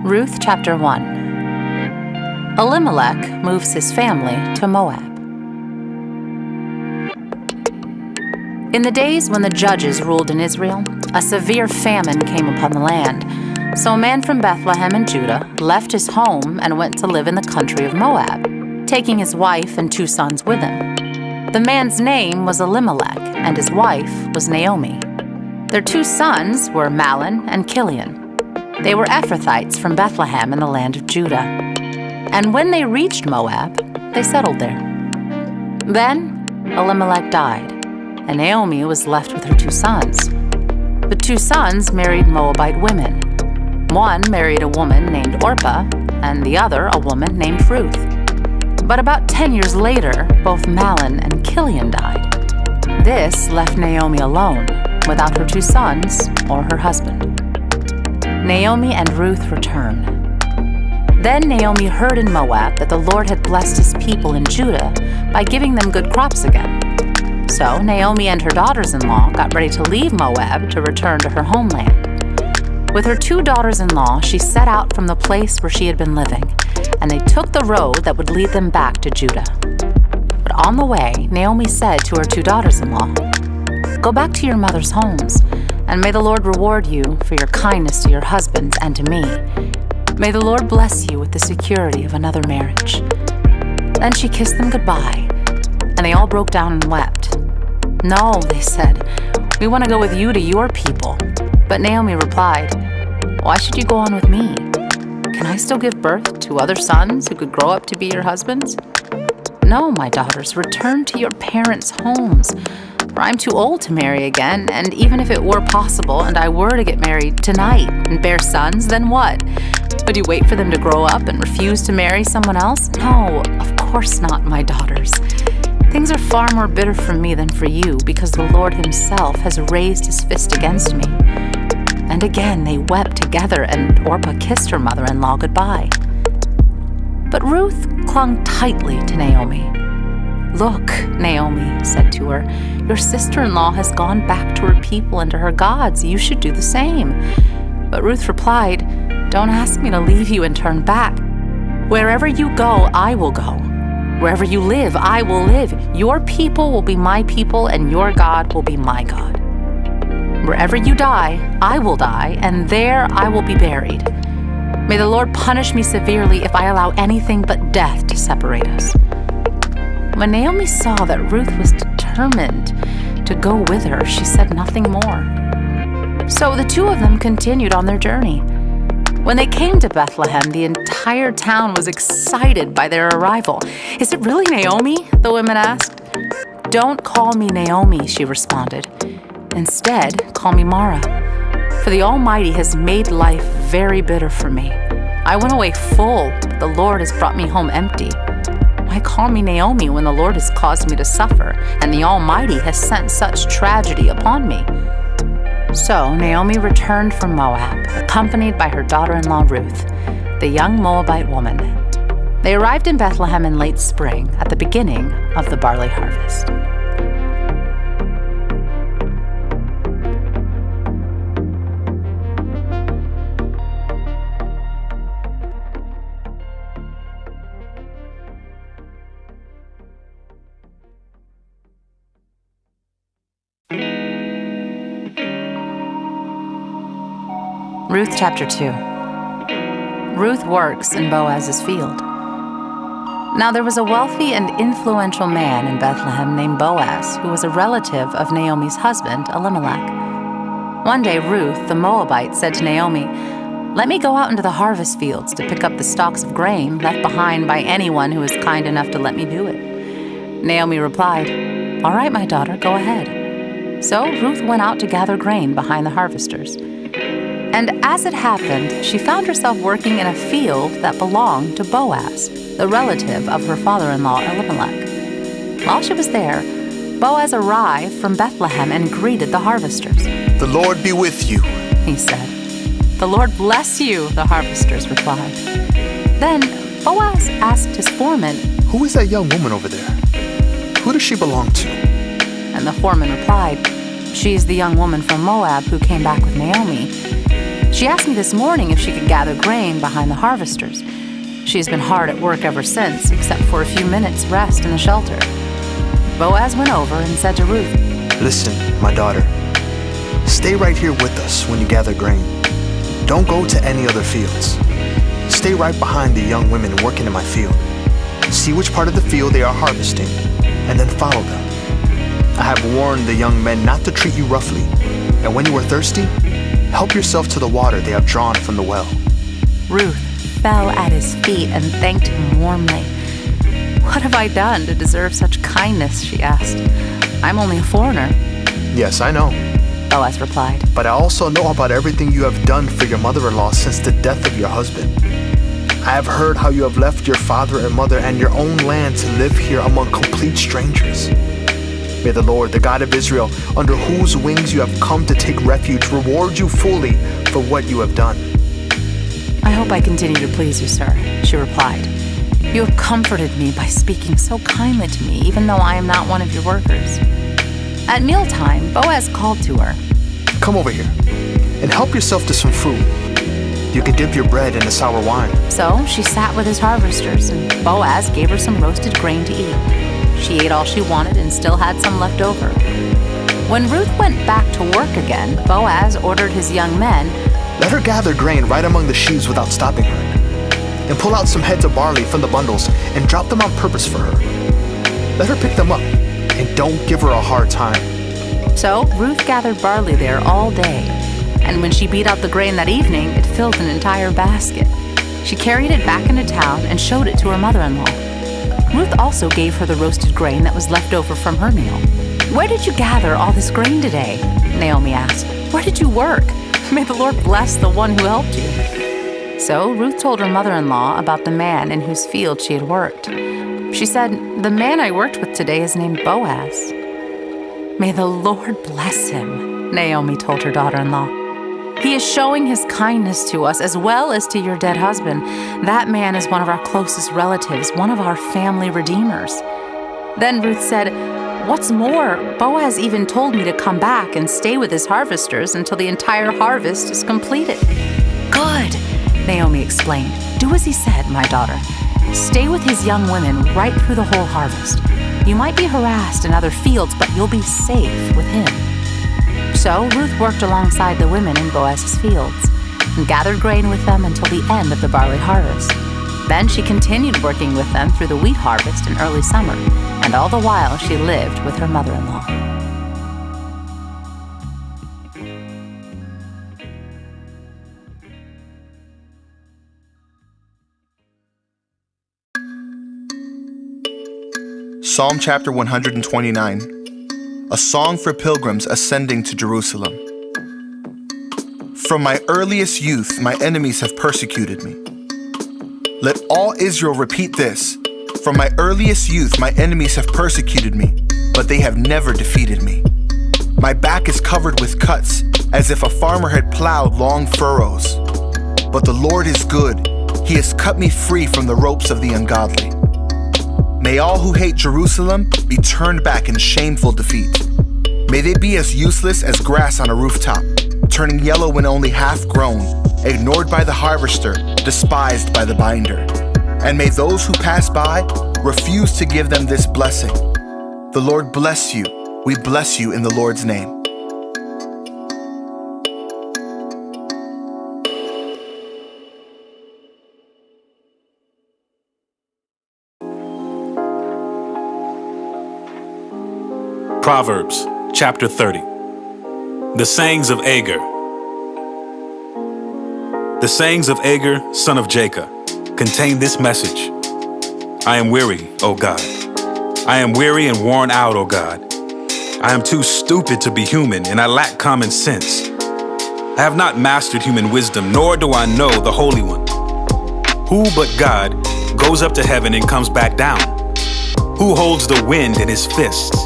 Ruth chapter 1. Elimelech moves his family to Moab. In the days when the judges ruled in Israel, a severe famine came upon the land. So a man from Bethlehem in Judah left his home and went to live in the country of Moab, taking his wife and 2 sons with him. The man's name was Elimelech, and his wife was Naomi. Their 2 sons were Mahlon and Chilion. They were Ephrathites from Bethlehem in the land of Judah. And when they reached Moab, they settled there. Then Elimelech died, and Naomi was left with her 2 sons. The 2 sons married Moabite women. One married a woman named Orpah, and the other a woman named Ruth. But about 10 years later, both Mahlon and Chilion died. This left Naomi alone, without her 2 sons or her husband. Naomi and Ruth return. Then Naomi heard in Moab that the Lord had blessed his people in Judah by giving them good crops again. So Naomi and her daughters-in-law got ready to leave Moab to return to her homeland. With her 2 daughters-in-law, she set out from the place where she had been living, and they took the road that would lead them back to Judah. But on the way, Naomi said to her 2 daughters-in-law, "Go back to your mother's homes, and may the Lord reward you for your kindness to your husbands and to me. May the Lord bless you with the security of another marriage." Then she kissed them goodbye, and they all broke down and wept. "No," they said, "we want to go with you to your people." But Naomi replied, "Why should you go on with me? Can I still give birth to other sons who could grow up to be your husbands? No, my daughters, return to your parents' homes. For I'm too old to marry again, and even if it were possible and I were to get married tonight and bear sons, then what? Would you wait for them to grow up and refuse to marry someone else? No, of course not, my daughters. Things are far more bitter for me than for you, because the Lord himself has raised his fist against me." And again they wept together, and Orpah kissed her mother-in-law goodbye. But Ruth clung tightly to Naomi. "Look," Naomi said to her, "your sister-in-law has gone back to her people and to her gods. You should do the same." But Ruth replied, "Don't ask me to leave you and turn back. Wherever you go, I will go. Wherever you live, I will live. Your people will be my people, and your God will be my God. Wherever you die, I will die, and there I will be buried. May the Lord punish me severely if I allow anything but death to separate us." When Naomi saw that Ruth was determined to go with her, she said nothing more. So the 2 of them continued on their journey. When they came to Bethlehem, the entire town was excited by their arrival. "Is it really Naomi?" the women asked. "Don't call me Naomi," she responded. "Instead, call me Mara, for the Almighty has made life very bitter for me. I went away full, but the Lord has brought me home empty. Why call me Naomi when the Lord has caused me to suffer, and the Almighty has sent such tragedy upon me?" So Naomi returned from Moab, accompanied by her daughter-in-law Ruth, the young Moabite woman. They arrived in Bethlehem in late spring, at the beginning of the barley harvest. Ruth chapter 2. Ruth works in Boaz's field. Now there was a wealthy and influential man in Bethlehem named Boaz, who was a relative of Naomi's husband, Elimelech. One day Ruth, the Moabite, said to Naomi, "Let me go out into the harvest fields to pick up the stalks of grain left behind by anyone who is kind enough to let me do it." Naomi replied, "All right, my daughter, go ahead." So Ruth went out to gather grain behind the harvesters. And as it happened, she found herself working in a field that belonged to Boaz, the relative of her father-in-law Elimelech. While she was there, Boaz arrived from Bethlehem and greeted the harvesters. "The Lord be with you," he said. "The Lord bless you," the harvesters replied. Then Boaz asked his foreman, "Who is that young woman over there? Who does she belong to?" And the foreman replied, "She's the young woman from Moab who came back with Naomi. She asked me this morning if she could gather grain behind the harvesters. She's been hard at work ever since, except for a few minutes' rest in the shelter. Boaz went over and said to Ruth, Listen, my daughter, stay right here with us when you gather grain. Don't go to any other fields. Stay right behind the young women working in my field. See which part of the field they are harvesting, and then follow them. I have warned the young men not to treat you roughly, and when you are thirsty, help yourself to the water they have drawn from the well. Ruth fell at his feet and thanked him warmly. What have I done to deserve such kindness, she asked. I'm only a foreigner. Yes, I know, Boaz replied. but I also know about everything you have done for your mother-in-law since the death of your husband. I have heard how you have left your father and mother and your own land to live here among complete strangers. May the Lord, the God of Israel, under whose wings you have come to take refuge, reward you fully for what you have done. I hope I continue to please you, sir, she replied. You have comforted me by speaking so kindly to me, even though I am not one of your workers. At mealtime, Boaz called to her. Come over here and help yourself to some fruit. You can dip your bread in the sour wine. So she sat with his harvesters, and Boaz gave her some roasted grain to eat. She ate all she wanted and still had some left over. When Ruth went back to work again, Boaz ordered his young men, Let her gather grain right among the sheaves without stopping her, and pull out some heads of barley from the bundles and drop them on purpose for her. Let her pick them up, and don't give her a hard time. So Ruth gathered barley there all day, and when she beat out the grain that evening, it filled an entire basket. She carried it back into town and showed it to her mother-in-law. Ruth also gave her the roasted grain that was left over from her meal. Where did you gather all this grain today? Naomi asked. Where did you work? May the Lord bless the one who helped you. So Ruth told her mother-in-law about the man in whose field she had worked. She said, The man I worked with today is named Boaz. May the Lord bless him, Naomi told her daughter-in-law. He is showing his kindness to us as well as to your dead husband. That man is one of our closest relatives, one of our family redeemers. Then Ruth said, What's more, Boaz even told me to come back and stay with his harvesters until the entire harvest is completed. Good, Naomi explained. Do as he said, my daughter. Stay with his young women right through the whole harvest. You might be harassed in other fields, but you'll be safe with him. So Ruth worked alongside the women in Boaz's fields and gathered grain with them until the end of the barley harvest. Then she continued working with them through the wheat harvest in early summer, and all the while she lived with her mother-in-law. Psalm chapter 129, a song for pilgrims ascending to Jerusalem. From my earliest youth, my enemies have persecuted me. Let all Israel repeat this. From my earliest youth, my enemies have persecuted me, but they have never defeated me. My back is covered with cuts, as if a farmer had plowed long furrows. But the Lord is good. He has cut me free from the ropes of the ungodly. May all who hate Jerusalem be turned back in shameful defeat. May they be as useless as grass on a rooftop, turning yellow when only half grown, ignored by the harvester, despised by the binder. And may those who pass by refuse to give them this blessing. The Lord bless you. We bless you in the Lord's name. Proverbs chapter 30. The sayings of Agur. The sayings of Agur, son of Jacob, contain this message. I am weary, O God. I am weary and worn out, O God. I am too stupid to be human, and I lack common sense. I have not mastered human wisdom, nor do I know the Holy One. Who but God goes up to heaven and comes back down? Who holds the wind in his fists?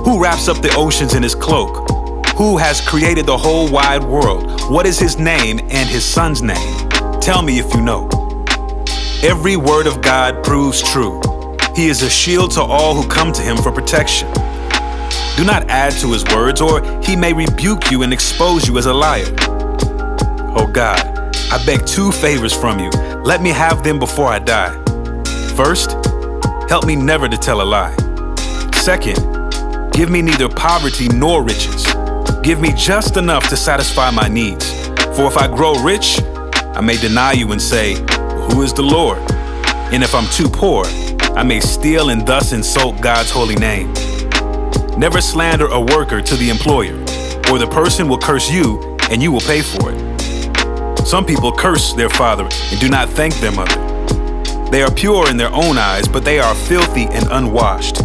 Who wraps up the oceans in his cloak? Who has created the whole wide world? What is his name and his son's name? Tell me if you know. Every word of God proves true. He is a shield to all who come to him for protection. Do not add to his words, or he may rebuke you and expose you as a liar. oh God, I beg 2 favors from you. Let me have them before I die. First, help me never to tell a lie. Second, give me neither poverty nor riches. Give me just enough to satisfy my needs. For if I grow rich, I may deny you and say, who is the Lord? And if I'm too poor, I may steal and thus insult God's holy name. Never slander a worker to the employer, or the person will curse you and you will pay for it. Some people curse their father and do not thank their mother. They are pure in their own eyes, but they are filthy and unwashed.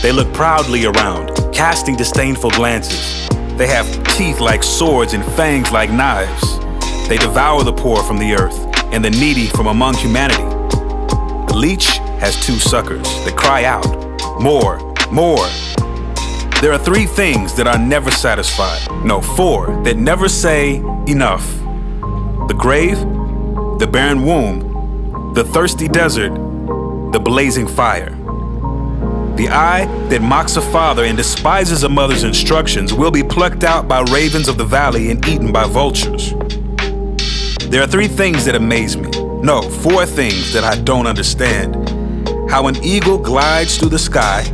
They look proudly around, casting disdainful glances. They have teeth like swords and fangs like knives. They devour the poor from the earth and the needy from among humanity. The leech has 2 suckers that cry out, more, more. There are 3 things that are never satisfied. No, 4 that never say enough. The grave, the barren womb, the thirsty desert, the blazing fire. The eye that mocks a father and despises a mother's instructions will be plucked out by ravens of the valley and eaten by vultures. There are 3 things that amaze me. No, 4 things that I don't understand. How an eagle glides through the sky,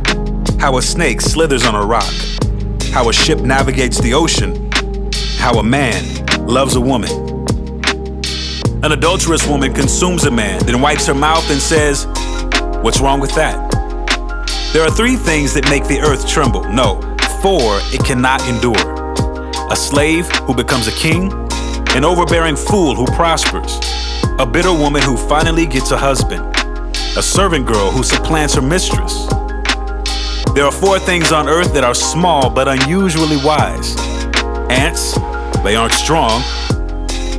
how a snake slithers on a rock, how a ship navigates the ocean, how a man loves a woman. An adulterous woman consumes a man, then wipes her mouth and says, what's wrong with that? There are 3 things that make the earth tremble. No, 4 it cannot endure. A slave who becomes a king, an overbearing fool who prospers, a bitter woman who finally gets a husband, a servant girl who supplants her mistress. There are 4 things on earth that are small but unusually wise. Ants, they aren't strong,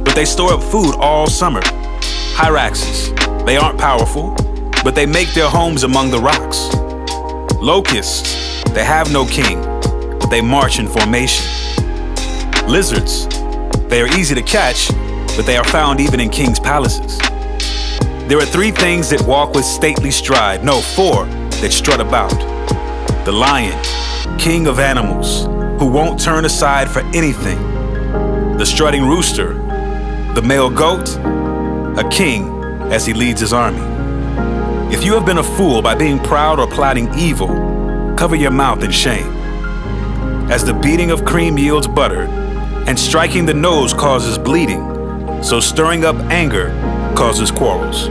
but they store up food all summer. Hyraxes, they aren't powerful, but they make their homes among the rocks. Locusts, they have no king, but they march in formation. Lizards, they are easy to catch, but they are found even in kings' palaces. There are 3 things that walk with stately stride, no, 4 that strut about. The lion, king of animals, who won't turn aside for anything. The strutting rooster, the male goat, a king as he leads his army. If you have been a fool by being proud or plotting evil, cover your mouth in shame. As the beating of cream yields butter, and striking the nose causes bleeding, so stirring up anger causes quarrels.